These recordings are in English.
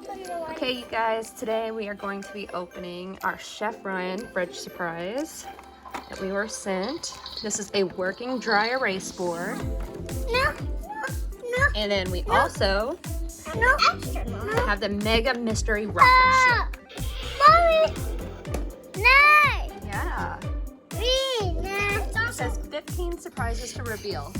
Okay, you guys, today we are going to be opening our Chef Ryan fridge surprise that we were sent. This is a working dry erase board. No. And then we also have the Mega Mystery Rocket Ship. Mommy! No! Yeah. It says 15 surprises to reveal.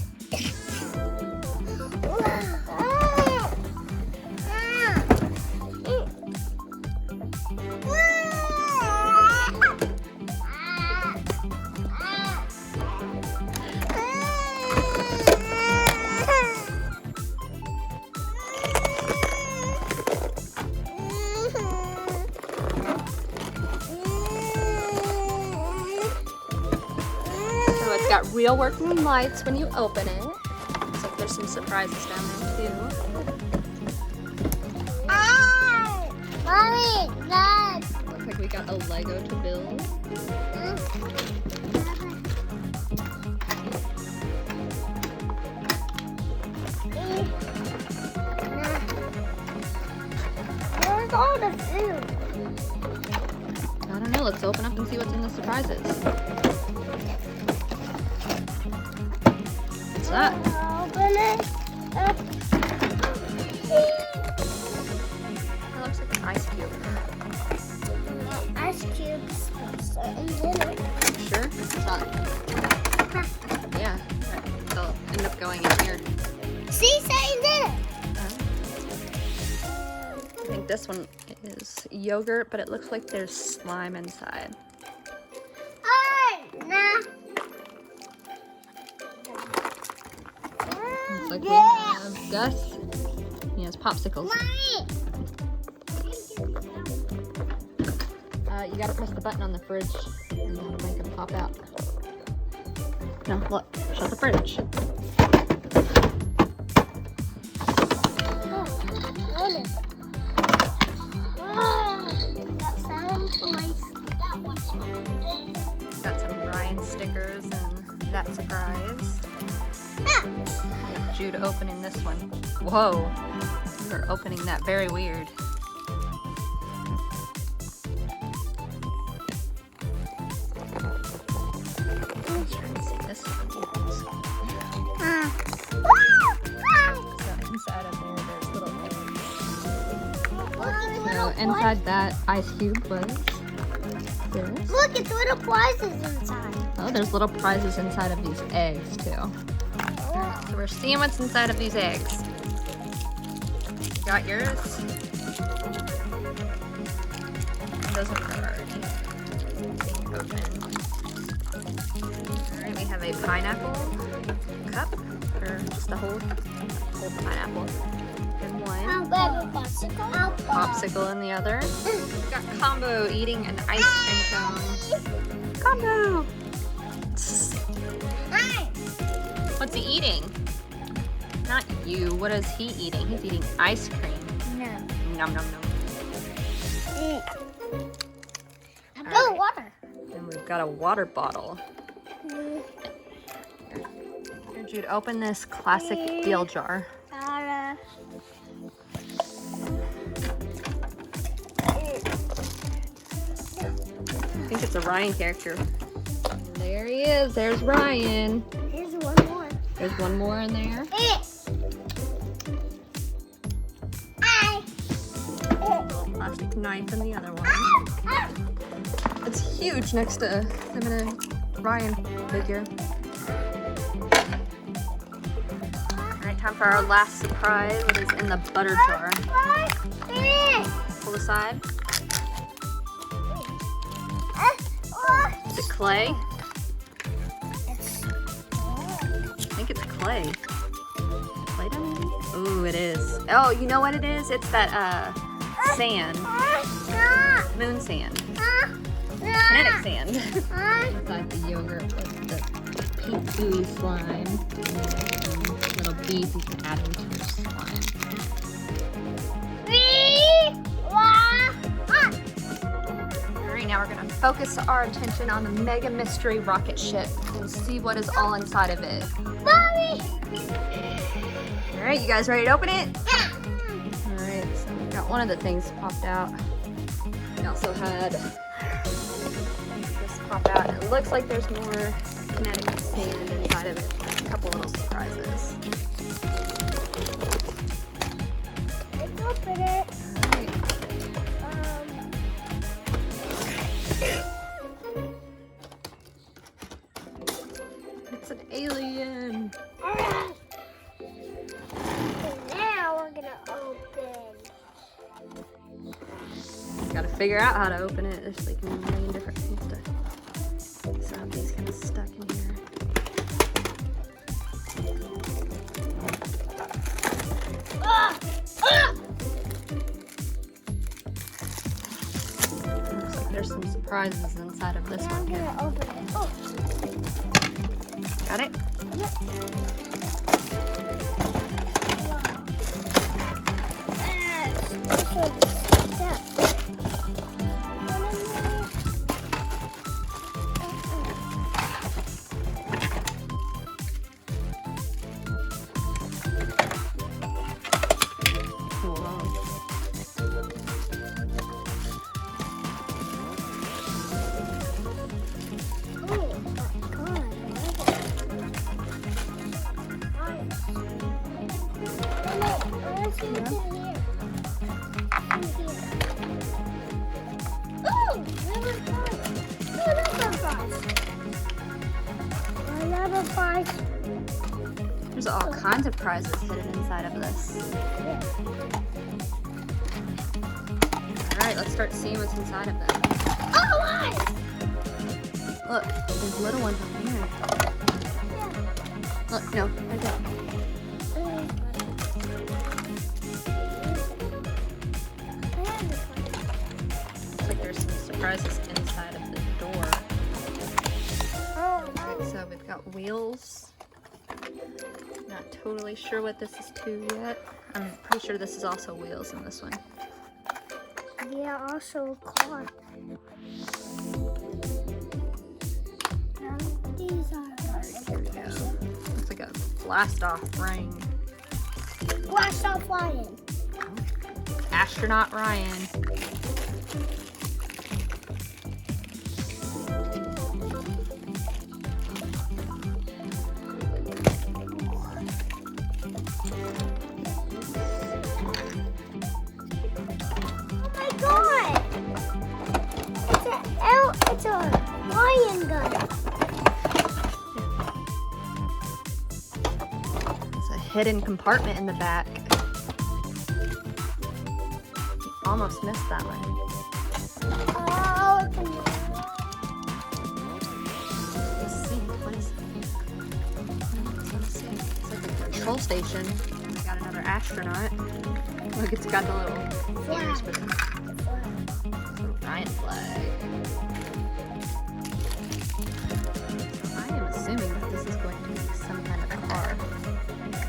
So it's got real working lights when you open it. Looks like there's some surprises down there too. Mommy, Dad. Looks like we got a Lego to build. Where's all the food? I don't know, let's open up and see what's in the surprises. What's that? Open it. That looks like an ice cube. Ice cubes in dinner. Sure? It's not. Yeah, they'll end up going in here. See, saying dinner. I think this one is yogurt, but it looks like there's slime inside. Nah. Looks like we have Gus. He has popsicles. Mommy. You gotta press the button on the fridge and that'll make them pop out. No, look, shut the fridge. Got some Ryan stickers and that surprise. Jude opening this one. Whoa, you're opening that very weird. I'm trying to see this one. So inside of there, there's little eggs. So inside that ice cube was this. Look, it's little prizes inside. Oh, there's little prizes inside of these eggs too. So we're seeing what's inside of these eggs. You got yours? Those are already being opened. Alright, we have a pineapple cup, or just a whole pineapple in one. Popsicle in the other. We've got Combo eating an ice cream cone. Combo! What's he eating? Not you. What is he eating? He's eating ice cream. No. Nom nom nom. I've got water. And we've got a water bottle. Here, Jude, open this classic deal jar. I think it's a Ryan character. There he is. There's Ryan. Here's one more. There's one more in there. Little plastic knife in the other one. It's huge next to him and a Ryan figure. Alright, time for our last surprise. What is in the butter jar? Pull aside. Is it clay? I think it's clay. Clay down there? Ooh, it is. Oh, you know what it is? It's that sand. Moon sand. Kinetic sand. Inside the yogurt with the pink gooey slime. Little beads you can add into your slime. Alright, now we're going to focus our attention on the Mega Mystery Rocket Ship and see what is all inside of it. Mommy! Alright, you guys ready to open it? Alright, so we've got one of the things popped out. We also had this pop out. It looks like there's more kinetic sand inside of it. A couple little surprises. Let's open it. It's an alien. Alright. Now we're gonna open. Gotta figure out how to open it. There's like a million different things to. So these get stuck in here. Looks like there's some surprises inside of this Now one I'm here. gonna open it. Oh. Got it? Yep. There's all kinds of prizes hidden inside of this. Alright, let's start seeing what's inside of them. Look, there's little ones up here. Look, no, right there. Looks like there's some surprises inside of the door. So we've got wheels. Not totally sure what this is to yet. I'm pretty sure this is also wheels in this one. Yeah, also a car. These are Here we go. Looks like a blast off ring. blast off Ryan. Astronaut Ryan. It's a lion gun. It's a hidden compartment in the back. You almost missed that one. Oh, it's a Let's see. What is it? Let's see. It's like a control station. We got another astronaut. Look, it's got the little ears with the little Ryan flag. I am assuming that this is going to be some kind of car.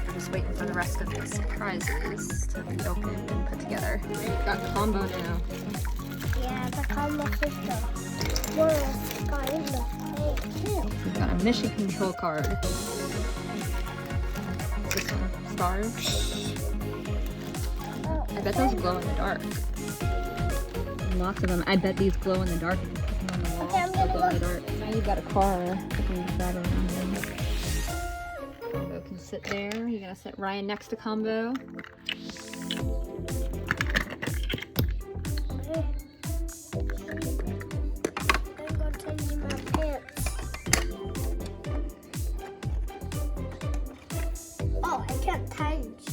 I'm just waiting for the rest of the surprises to be opened and put together. We've got combo now. Yeah, the combo system. We've got in the too. We've got a mission control card. This one, stars. I bet those glow in the dark. Lots of them. I bet these glow in the dark if you put them on the wall. Okay, I'm They'll gonna glow in the look. dark. Now you've got a car. You can drive around in. Combo can sit there. You're gonna sit Ryan next to Combo. I'm gonna change my pants. Oh, I can't change.